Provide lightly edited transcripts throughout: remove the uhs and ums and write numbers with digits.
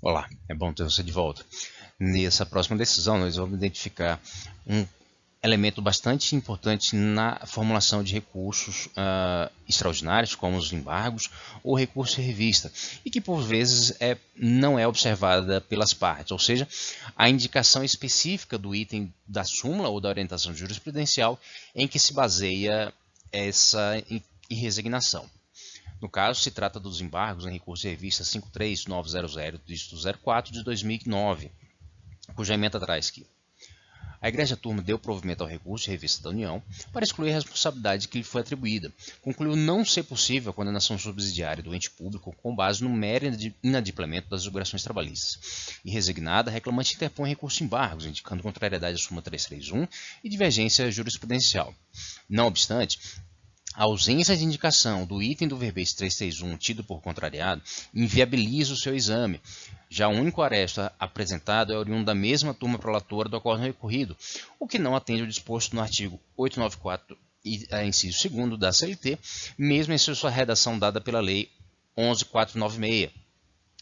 Olá, é bom ter você de volta. Nessa próxima decisão, nós vamos identificar um elemento bastante importante na formulação de recursos extraordinários, como os embargos ou recurso de revista, e que por vezes não é observada pelas partes, ou seja, a indicação específica do item da súmula ou da orientação jurisprudencial em que se baseia essa resignação. No caso, se trata dos embargos em recurso de revista 53900, dígito 04 de 2009, cuja emenda traz que a Igreja Turma deu provimento ao recurso de revista da União para excluir a responsabilidade que lhe foi atribuída. Concluiu não ser possível a condenação subsidiária do ente público com base no mero inadimplemento das obrigações trabalhistas. E resignada, a reclamante interpõe recurso de embargos, indicando contrariedade à súmula 331 e divergência jurisprudencial. Não obstante, a ausência de indicação do item do verbete 331 tido por contrariado inviabiliza o seu exame. Já o único aresto apresentado é oriundo da mesma turma prolatora do acórdão recorrido, o que não atende ao disposto no artigo 894, inciso 2º da CLT, mesmo em sua redação dada pela Lei 11.496,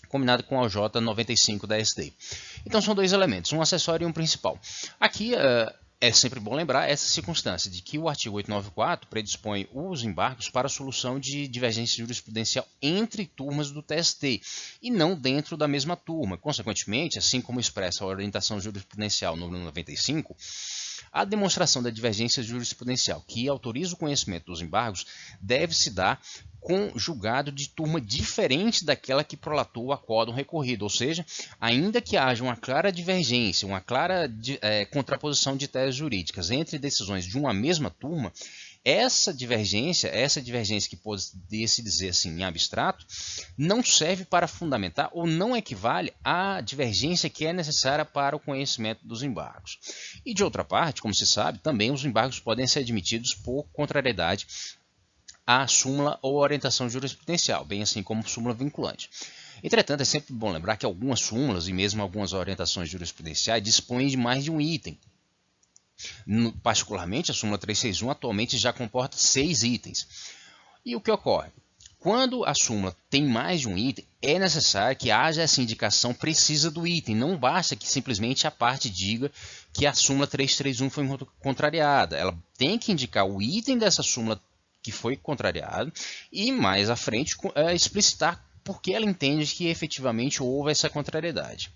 combinado com a OJ 95 da SD. Então são dois elementos, um acessório e um principal. Aqui é sempre bom lembrar essa circunstância de que o artigo 894 predispõe os embargos para a solução de divergência jurisprudencial entre turmas do TST e não dentro da mesma turma. Consequentemente, assim como expressa a orientação jurisprudencial número 95, a demonstração da divergência jurisprudencial que autoriza o conhecimento dos embargos deve se dar com julgado de turma diferente daquela que prolatou o acórdão recorrido, ou seja, ainda que haja uma clara divergência, uma clara contraposição de teses jurídicas entre decisões de uma mesma turma, essa divergência que pode se dizer assim em abstrato, não serve para fundamentar ou não equivale à divergência que é necessária para o conhecimento dos embargos. E de outra parte, como se sabe, também os embargos podem ser admitidos por contrariedade à súmula ou orientação jurisprudencial, bem assim como súmula vinculante. Entretanto, é sempre bom lembrar que algumas súmulas e mesmo algumas orientações jurisprudenciais dispõem de mais de um item. Particularmente, a súmula 361 atualmente já comporta 6 itens. E o que ocorre? Quando a súmula tem mais de um item, é necessário que haja essa indicação precisa do item. Não basta que simplesmente a parte diga que a súmula 331 foi contrariada. Ela tem que indicar o item dessa súmula que foi contrariado e mais à frente explicitar por que ela entende que efetivamente houve essa contrariedade.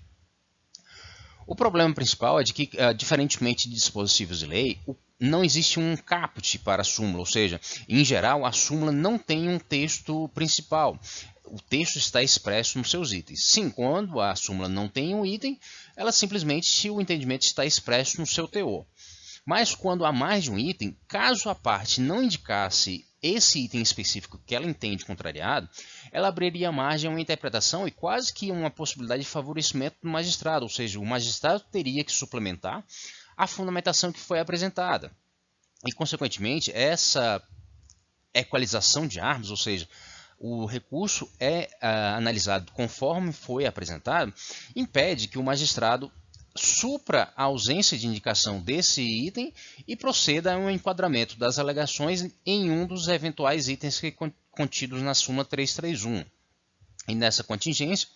O problema principal é de que, diferentemente de dispositivos de lei, não existe um caput para a súmula, ou seja, em geral, a súmula não tem um texto principal. O texto está expresso nos seus itens. Sim, quando a súmula não tem um item, ela simplesmente o entendimento está expresso no seu teor. Mas quando há mais de um item, caso a parte não indicasse esse item específico que ela entende contrariado, ela abriria margem a uma interpretação e quase que uma possibilidade de favorecimento do magistrado, ou seja, o magistrado teria que suplementar a fundamentação que foi apresentada. E, consequentemente, essa equalização de armas, ou seja, o recurso é analisado conforme foi apresentado, impede que o magistrado supra a ausência de indicação desse item e proceda a um enquadramento das alegações em um dos eventuais itens contidos na súmula 331. E nessa contingência,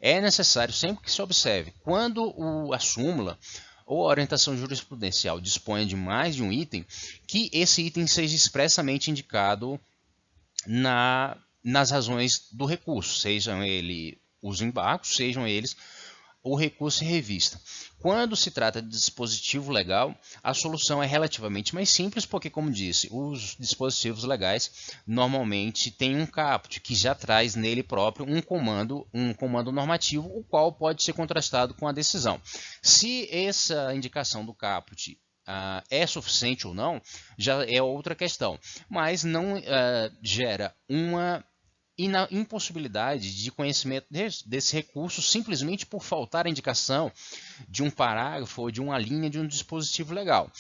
é necessário sempre que se observe, quando a súmula ou a orientação jurisprudencial dispõe de mais de um item, que esse item seja expressamente indicado nas razões do recurso, sejam eles os embargos, sejam eles o recurso em revista. Quando se trata de dispositivo legal, a solução é relativamente mais simples, porque, como disse, os dispositivos legais normalmente têm um caput, que já traz nele próprio um comando normativo, o qual pode ser contrastado com a decisão. Se essa indicação do caput é suficiente ou não, já é outra questão, mas não gera uma impossibilidade de conhecimento desse recurso simplesmente por faltar a indicação de um parágrafo ou de uma linha de um dispositivo legal.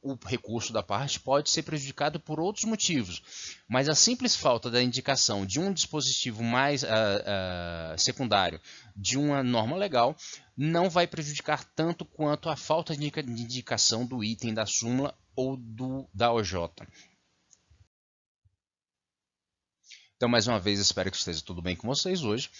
O recurso da parte pode ser prejudicado por outros motivos, mas a simples falta da indicação de um dispositivo mais secundário de uma norma legal não vai prejudicar tanto quanto a falta de indicação do item da súmula ou da OJ. Então, mais uma vez, espero que esteja tudo bem com vocês hoje.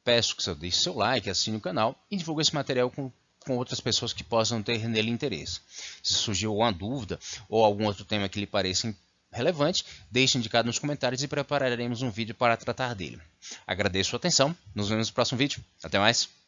peço que você deixe seu like, assine o canal e divulgue esse material com outras pessoas que possam ter nele interesse. Se surgiu alguma dúvida ou algum outro tema que lhe pareça relevante, deixe indicado nos comentários e prepararemos um vídeo para tratar dele. Agradeço a sua atenção, nos vemos no próximo vídeo. Até mais!